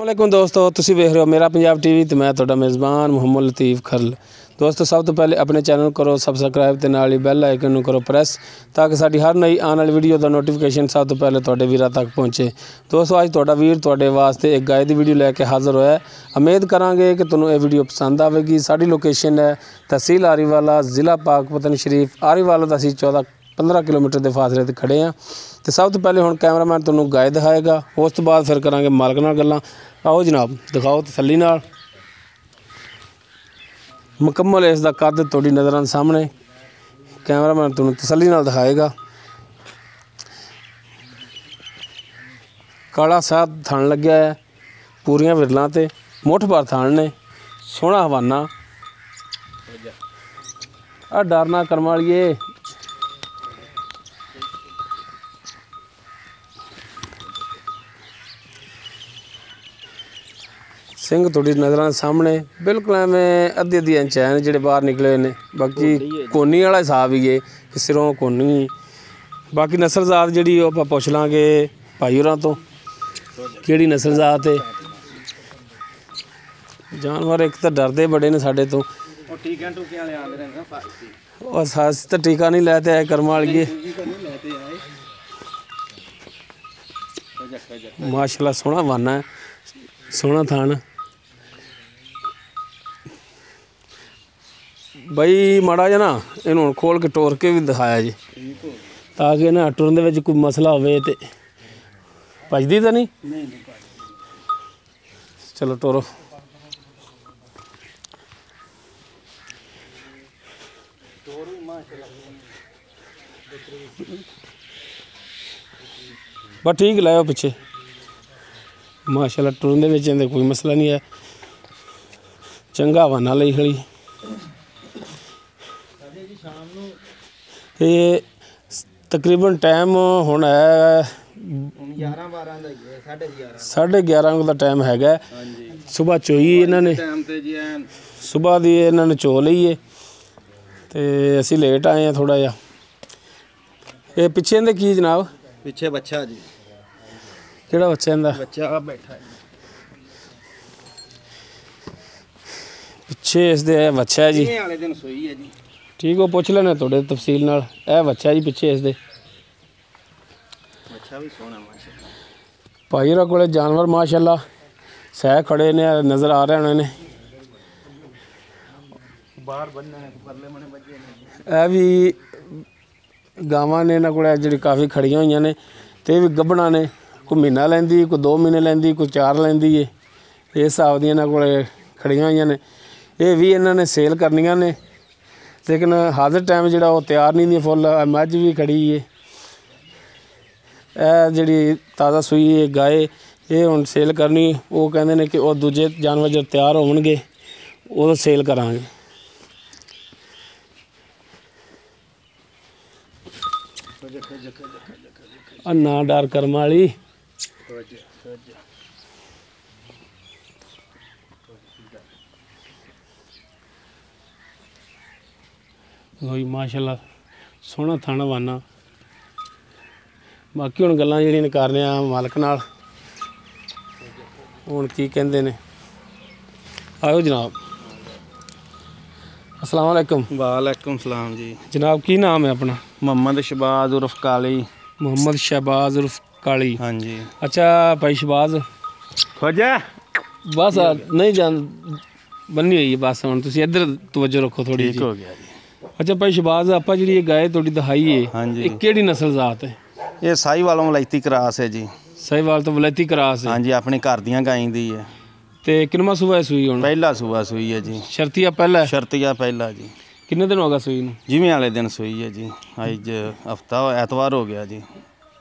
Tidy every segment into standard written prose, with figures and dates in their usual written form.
वालेकुम दोस्तों, तुसी वेख रहे हो मेरा पंजाब टीवी तो मैं तुहाडा मेज़बान मुहम्मद लतीफ़ खरल। दोस्तों सब तो पहले अपने चैनल करो सबसक्राइब ते नाल ही बैल आइकन नूं करो प्रेस ताकि साडी हर नई आने वाली वीडियो दा नोटिफिकेशन सब तो पहले तुहाडे वीरां तक पहुँचे। दोस्तों अज तुहाडा वीर तुहाडे वास्ते एक गाय दी वीडियो लैके हाज़र होया है। उम्मीद करांगे कि तुहानूं ये वीडियो पसंद आवेगी। साडी लोकेशन है तहसील आरीवाला, ज़िला पाकपतन शरीफ। आरीवाला दा असीं 14-15 किलोमीटर के फासले ते खड़े हाँ। तो सब तो पहले हुण कैमरामैन तुहानूं गाय दिखाएगा, उस तो बाद फिर करांगे मालक नाल गल्लां। आओ जनाब दिखाओ तसल्ली नाल। मुकम्मल इसका कद तुहाडी नज़रां दे सामने कैमरामैन तुहानूं तसल्ली नाल दिखाएगा। काला साहब थण लग्या है, पूरियां विरलां ते मुठ भर थण ने, सोहना हवाना। आ डरना करम वालिए, सिंह तुहाडी नज़रां सामने बिल्कुल एवें अद्धी अद्धी इंच है जिहड़े बाहर निकले ने। बाकी कोनी वाला हिसाब ही है कि सिरों कोनी। बाकी नस्ल जात जिहड़ी ओह आपां पुछ लांगे भाई होरां तो किहड़ी नस्ल जात है। जानवर एक तो डरदे बड़े ने साडे तो, अस तो टीका नहीं लैते आए करम वालिए। माशाल्लाह सोहना वाना है, सोहना थान। बई माड़ा जा ना इन्हूं खोल के टोर के भी दिखाया जी ताकि इन्हें टुरन दे विच कोई मसला होवे ते भजदी तो नहीं। चलो टोरो। बस ठीक लाओ पिछे। माशाल्लाह टुरन दे विच इहदे कोई मसला नहीं है, चंगा हवाना लई खड़ी। ये तकरीबन टाइम हुण है 11:30 का टाइम हैगा। सुबह चोई इन्होंने, सुबह दी इन्होंने चो लई है ते असीं लेट आए हैं थोड़ा जा। ये पिछे इहदे की जनाब? पिछे बच्चा जी। किहड़ा बच्चा इहदा? बच्चा बैठा है पिछे इसदे बच्चा है जी। वाले दिन सोई है जी। ठीक हो पुछ लेने थोड़े तफसील नाल। ए बच्चा जी पिछे इसदे। बच्चा भी सोहना माशाल्लाह। भाई होरां कोले जानवर माशाल्लाह सह खड़े ने, नज़र आ रहे होने ने। बाहर बनने ने परले मने बजे ने। ए भी गावां ने इन्हां कोले जिहड़ी काफ़ी खड़ियां होईयां ने ते भी गब्बणां ने। कोई महीना लैंदी, कोई 2 महीने लैंदी, कोई 4 लैंदी है। इस हिसाब दियां इन्हां कोले खड़ियां होईयां ने। ये भी इन्हां ने सेल करनियां ने लेकिन हाज़र टाइम जिहड़ा वो तैयार नहीं दी फुल। मझ भी खड़ी है, ए जिहड़ी ताज़ा सूई है गाय ये हुण सेल करनी। वो कहंदे ने कि वो दूजे जानवर जब तैयार होणगे उदों सेल करांगे। ना डर करम वाली। माशाल्लाह सोहना थाना वाना। बाकी हुण गल्लां जिहड़ियां कर रहे हैं मालक नाल, हुण की कहंदे ने। आओ जनाब। अस्सलाम वालेकुम। वालेकुम सलाम जी। जनाब की नाम है अपना? मोहम्मद शहबाज उर्फ काली। मोहम्मद शहबाज उर्फ काली। हाँ जी। अच्छा भाई शहबाज खोजा बस नहीं जान बनी हुई है बस। हुण तुसीं इधर तवज्जो रखो थोड़ी ठीक हो गया जी। अच्छा भाई शहबाज आपां जिहड़ी गाय तुहाडी दिखाई है हाँ जी, ये किहड़ी नस्ल जात है? ये साहीवाल वलैती क्रास है जी। साहीवाल तो वलैती क्रास है। हाँ जी, अपने घर दियां गाईं दी है। ते किन्नवां सूआ सूई हुण? पहला सूआ सूई है जी। शर्तिया पहला है? शर्तिया पहला जी। किन्ने दिन हो गया सूई नूं? जिवें वाले दिन सूई है जी। अज हफ्ता एतवार हो गया जी।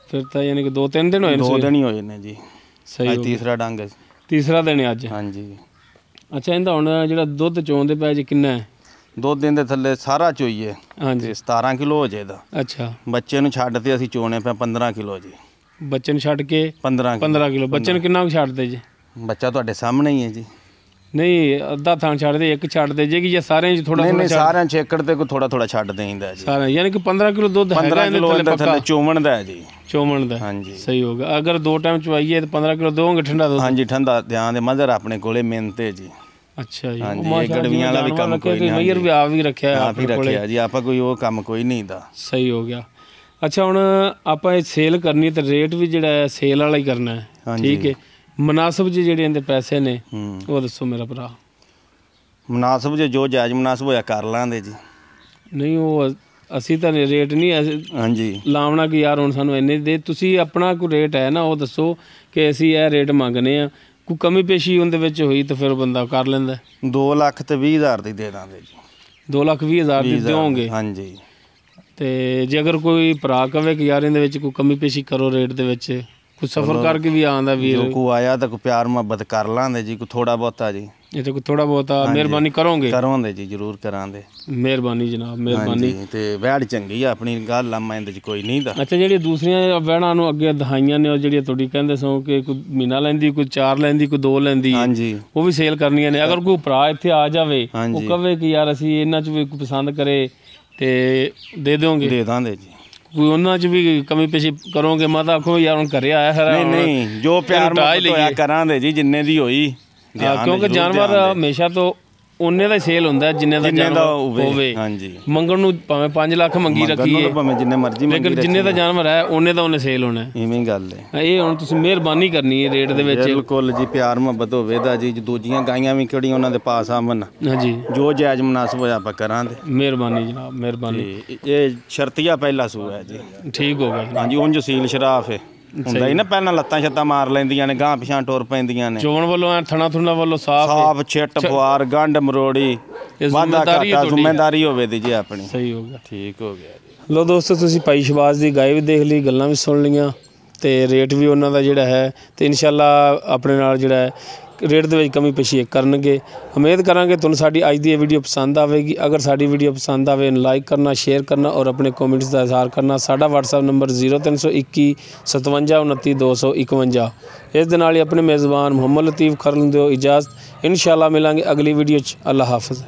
फिर तो यानी कि 2-3 दिन होए? 2 दिन ही होए ने जी। सही अज तीसरा डंग है। तीसरा दिन है अज? हाँ जी। अच्छा इहदा हुण जिहड़ा दुध चोंदे पए जी किन्ना है? 2 दिन ਦੇ ਥੱਲੇ ਸਾਰਾ ਚੋਈਏ। ਹਾਂਜੀ। 17 ਕਿਲੋ ਹੋ ਜਾਏਦਾ। ਅੱਛਾ ਬੱਚੇ ਨੂੰ ਛੱਡ ਤੇ ਅਸੀਂ ਚੋਣੇ ਪਏ 15 ਕਿਲੋ ਜੀ। ਬੱਚੇ ਨੂੰ ਛੱਡ ਕੇ 15 ਕਿਲੋ। ਬੱਚੇ ਨੂੰ ਕਿੰਨਾ ਕੁ ਛੱਡਦੇ ਜੀ? ਬੱਚਾ ਤੁਹਾਡੇ ਸਾਹਮਣੇ ਹੀ ਹੈ ਜੀ। ਨਹੀਂ ਅੱਧਾ ਥਾਂ ਛੱਡਦੇ ਇੱਕ ਛੱਡਦੇ ਜੇ ਕਿ ਜਾਂ ਸਾਰਿਆਂ 'ਚ ਥੋੜਾ ਨਹੀਂ ਸਾਰਿਆਂ 6 ਏਕੜ ਤੇ ਕੋਈ ਥੋੜਾ ਥੋੜਾ ਛੱਡ ਦੇਈਦਾ ਜੀ। ਸਾਰਿਆਂ ਯਾਨੀ ਕਿ 15 ਕਿਲੋ ਦੁੱਧ ਹੈਗਾ 15 ਕਿਲੋ ਇਹਦੇ ਥੱਲੇ ਚੋਮਣ ਦਾ ਹੈ ਜੀ। ਚੋਮਣ ਦਾ ਹਾਂਜੀ ਸਹੀ ਹੋਗਾ। ਅਗਰ 2 ਟਾਈਮ ਚਵਾਈਏ ਤਾਂ 15 ਕਿਲੋ ਦੋਗੇ ਠੰਡਾ ਦੁੱਧ? ਹਾਂਜੀ ਠੰਡਾ ਧਿਆਨ ਦੇ ਮਜ਼ਰ ਆਪਣੇ ਕੋਲੇ ਮਿਹਨਤੇ ਜੀ। ਅੱਛਾ ਜੀ। ਹਾਂਜੀ ਇਹ ਗੜਵੀਆਂ ਵਾਲਾ ਵੀ ਕੰਮ ਕੋਈ ਨਹੀਂ। ਮਈਰ ਵੀ ਆਪ ਹੀ ਰੱਖਿਆ ਆਪਣੇ ਕੋਲੇ ਜੀ, ਆਪਾਂ ਕੋਈ ਉਹ ਕੰਮ ਕੋਈ ਨਹੀਂ ਦਾ। ਸਹੀ ਹੋ ਗਿਆ। ਅੱਛਾ ਹੁਣ ਆਪਾਂ ਇਹ ਸੇਲ ਕਰਨੀ ਤੇ ਰੇਟ ਵੀ ਜਿਹੜਾ ਹੈ ਸੇਲ ਵਾਲਾ ਹੀ ਕਰਨਾ ਹੈ, ਠੀਕ ਹੈ। ਮੁਨਾਸਬ ਜੀ ਜਿਹੜੇ ਇਹਦੇ ਪੈਸੇ ਨੇ ਉਹ ਦੱਸੋ ਮੇਰਾ ਭਰਾ। ਮੁਨਾਸਬ ਜੋ ਜਾਇਜ਼ ਮੁਨਾਸਬ ਹੋਇਆ ਕਰ ਲਾਂਦੇ ਜੀ। ਨਹੀਂ ਉਹ ਅਸੀਂ ਤਾਂ ਰੇਟ ਨਹੀਂ ਹਾਂਜੀ ਲਾਉਣਾ ਕਿ ਯਾਰ ਹੁਣ ਸਾਨੂੰ ਇੰਨੇ ਦੇ, ਤੁਸੀਂ ਆਪਣਾ ਕੋਈ ਰੇਟ ਹੈ ਨਾ ਉਹ ਦੱਸੋ ਕਿ ਅਸੀਂ ਇਹ ਰੇਟ ਮੰਗਨੇ ਆ। ਕੋਈ ਕਮੀ ਪੇਸ਼ੀ ਉਹਦੇ ਵਿੱਚ ਹੋਈ ਤਾਂ ਫਿਰ ਬੰਦਾ ਕਰ ਲੈਂਦਾ। 2,20,000 ਦੀ ਦੇ ਦਾਂਗੇ ਜੀ। 2,20,000 ਦੀ ਦਿਓਗੇ? ਹਾਂਜੀ। ਤੇ ਜੇ ਅਗਰ ਕੋਈ ਭਰਾ ਕਵੇ ਕਿ ਯਾਰ ਇਹਦੇ ਵਿੱਚ ਕੋਈ ਕਮੀ ਪੇਸ਼ੀ ਕਰੋ ਰੇਟ ਦੇ ਵਿੱਚ, ਕੋਈ ਸਫਰ ਕਰਕੇ ਵੀ ਆਉਂਦਾ ਵੀਰ, ਕੋਈ ਆਇਆ ਤਾਂ ਕੋਈ ਪਿਆਰ ਮੁਹੱਬਤ ਕਰ ਲਾਂਦੇ ਜੀ, ਕੋਈ ਥੋੜਾ ਬਹੁਤਾ ਜੀ। ਇਹ ਤਾਂ ਕੋਈ ਥੋੜਾ ਬਹੁਤਾ ਮਿਹਰਬਾਨੀ ਕਰੋਗੇ? ਕਰਾਂਦੇ ਜੀ, ਜ਼ਰੂਰ ਕਰਾਂਦੇ। ਮਿਹਰਬਾਨੀ ਜਨਾਬ, ਮਿਹਰਬਾਨੀ। ਤੇ ਵੈੜ ਚੰਗੀ ਆ ਆਪਣੀ ਗੱਲ ਆ, ਮੈਂ ਇਹਦੇ 'ਚ ਕੋਈ ਨਹੀਂ ਦਾ। ਅੱਛਾ ਜਿਹੜੀਆਂ ਦੂਸਰੀਆਂ ਵੈੜਾਂ ਨੂੰ ਅੱਗੇ ਦਹਾਈਆਂ ਨੇ ਉਹ ਜਿਹੜੀਆਂ ਤੁਹਾਡੀ ਕਹਿੰਦੇ ਸੋ ਕਿ ਕੋਈ ਮਹੀਨਾ ਲੈਂਦੀ, ਕੋਈ 4 ਲੈਂਦੀ, ਕੋਈ 2 ਲੈਂਦੀ, ਹਾਂਜੀ ਉਹ ਵੀ ਸੇਲ ਕਰਨੀਆਂ ਨੇ। ਅਗਰ ਕੋਈ ਭਰਾ ਇੱਥੇ ਆ ਜਾਵੇ ਉਹ ਕਵੇ ਕਿ ਯਾਰ ਅਸੀਂ ਇਹਨਾਂ 'ਚ ਵੀ ਪਸੰਦ ਕਰੇ ਤੇ ਦੇ ਦਿਓਗੇ? ਦੇ ਦਾਂਗੇ ਜੀ। ਕੋਈ ਉਹਨਾਂ 'ਚ ਵੀ ਕਮੀ ਪੇਸ਼ੀ ਕਰੋਗੇ? ਮੈਂ ਤਾਂ ਆਖੋ ਯਾਰ ਹੁਣ ਘਰੇ ਆਇਆ ਹੈ। ਨਹੀਂ ਜੋ ਪਿਆਰ ਮੁਹੱਬਤ ਹੋਇਆ ਕਰਾਂਗੇ ਜੀ, ਜਿੰਨੇ ਦੀ ਹੋਈ। ਕਿਉਂਕਿ ਜਾਨਵਰ ਹਮੇਸ਼ਾ ਤੋਂ ਉਹਨੇ ਦਾ ਸੇਲ ਹੁੰਦਾ ਜਿੰਨੇ ਦਾ ਜਾਨਵਰ ਹੋਵੇ। ਹਾਂਜੀ ਮੰਗਣ ਨੂੰ ਭਾਵੇਂ 5 ਲੱਖ ਮੰਗੀ ਰੱਖੀਏ, ਭਾਵੇਂ ਜਿੰਨੇ ਮਰਜ਼ੀ ਮੰਗੀ, ਲੇਕਿਨ ਜਿੰਨੇ ਦਾ ਜਾਨਵਰ ਹੈ ਉਹਨੇ ਦਾ ਉਹਨੇ ਸੇਲ ਹੋਣਾ। ਇਵੇਂ ਗੱਲ ਹੈ। ਇਹ ਹੁਣ ਤੁਸੀਂ ਮਿਹਰਬਾਨੀ ਕਰਨੀ ਹੈ ਰੇਟ ਦੇ ਵਿੱਚ। ਬਿਲਕੁਲ ਜੀ, ਪਿਆਰ ਮੁਹੱਬਤ ਹੋਵੇ ਦਾ ਜੀ। ਦੂਜੀਆਂ ਗਾਈਆਂ ਵੀ ਕਿਹੜੀਆਂ ਉਹਨਾਂ ਦੇ ਪਾਸ ਆਵਣ। ਹਾਂਜੀ ਜੋ ਜਾਇਜ਼ ਮੁਨਾਸਬ ਹੋਇਆ ਆਪਾਂ ਕਰਾਂਗੇ। ਮਿਹਰਬਾਨੀ ਜਨਾਬ, ਮਿਹਰਬਾਨੀ। ਇਹ ਸ਼ਰਤੀਆ ਪਹਿਲਾ ਸੂਆ ਹੈ ਜੀ। ਠੀਕ ਹੋ ਗਿਆ। ਹਾਂਜੀ ਉਂਝ ਸੀਲ ਸ਼ਰਾਫ ਹੈ ਹੁੰਦਾ ਹੀ ਨਾ, ਪਹਿਲਾਂ ਲੱਤਾਂ ਛੱਤਾਂ ਮਾਰ ਲੈਂਦੀਆਂ ਨੇ, ਗਾਂ ਪਿਛਾਂ ਟੁਰ ਪੈਂਦੀਆਂ ਨੇ। ਚੋਣ ਵੱਲੋਂ ਥਣਾ ਥੁਣਾ ਵੱਲੋਂ ਸਾਫ ਛਿੱਟ ਪੁਆਰ ਗੰਢ ਮਰੋੜੀ ਵਾਧਾ ਘਾਟਾ ਜ਼ਿੰਮੇਦਾਰੀ ਹੋਵੇ ਦੀ ਜੀ ਆਪਣੀ। ਸਹੀ ਹੋ ਗਿਆ, ਠੀਕ ਹੋ ਗਿਆ। ਲੋ ਦੋਸਤੋ ਤੁਸੀਂ ਭਾਈ ਸ਼ਬਾਜ਼ ਦੀ ਗਾਇ ਵੀ ਦੇਖ ਲਈ, ਗੱਲਾਂ ਵੀ ਸੁਣ ਲਈਆਂ ਤੇ ਰੇਟ ਵੀ ਉਹਨਾਂ ਦਾ ਜਿਹੜਾ ਹੈ ਤੇ ਇਨਸ਼ਾਅੱਲਾ ਆਪਣੇ ਨਾਲ ਜਿਹੜਾ ਹੈ ਰੇਟ ਦੇ ਵਿੱਚ ਕਮੀ ਪੇਸ਼ੀ ਕਰਨਗੇ। ਉਮੀਦ ਕਰਾਂਗੇ ਤੁਹਾਨੂੰ ਸਾਡੀ ਅੱਜ ਦੀ ਇਹ ਵੀਡੀਓ ਪਸੰਦ ਆਵੇਗੀ। ਅਗਰ ਸਾਡੀ ਵੀਡੀਓ ਪਸੰਦ ਆਵੇ ਲਾਈਕ ਕਰਨਾ, ਸ਼ੇਅਰ ਕਰਨਾ ਔਰ ਆਪਣੇ ਕਮੈਂਟਸ ਦਾ ਇਜ਼ਹਾਰ ਕਰਨਾ। ਸਾਡਾ WhatsApp ਨੰਬਰ 0321 57 29 251। ਇਸ ਦੇ ਨਾਲ ਹੀ ਆਪਣੇ ਮੇਜ਼ਬਾਨ ਮੁਹੰਮਦ ਲਤੀਫ ਖਰਲ ਨੂੰ ਦਿਓ ਇਜਾਜ਼ਤ। ਇਨਸ਼ਾਅੱਲਾ ਮਿਲਾਂਗੇ ਅਗਲੀ ਵੀਡੀਓ 'ਚ। ਅੱਲਾ ਹਾਫਿਜ਼।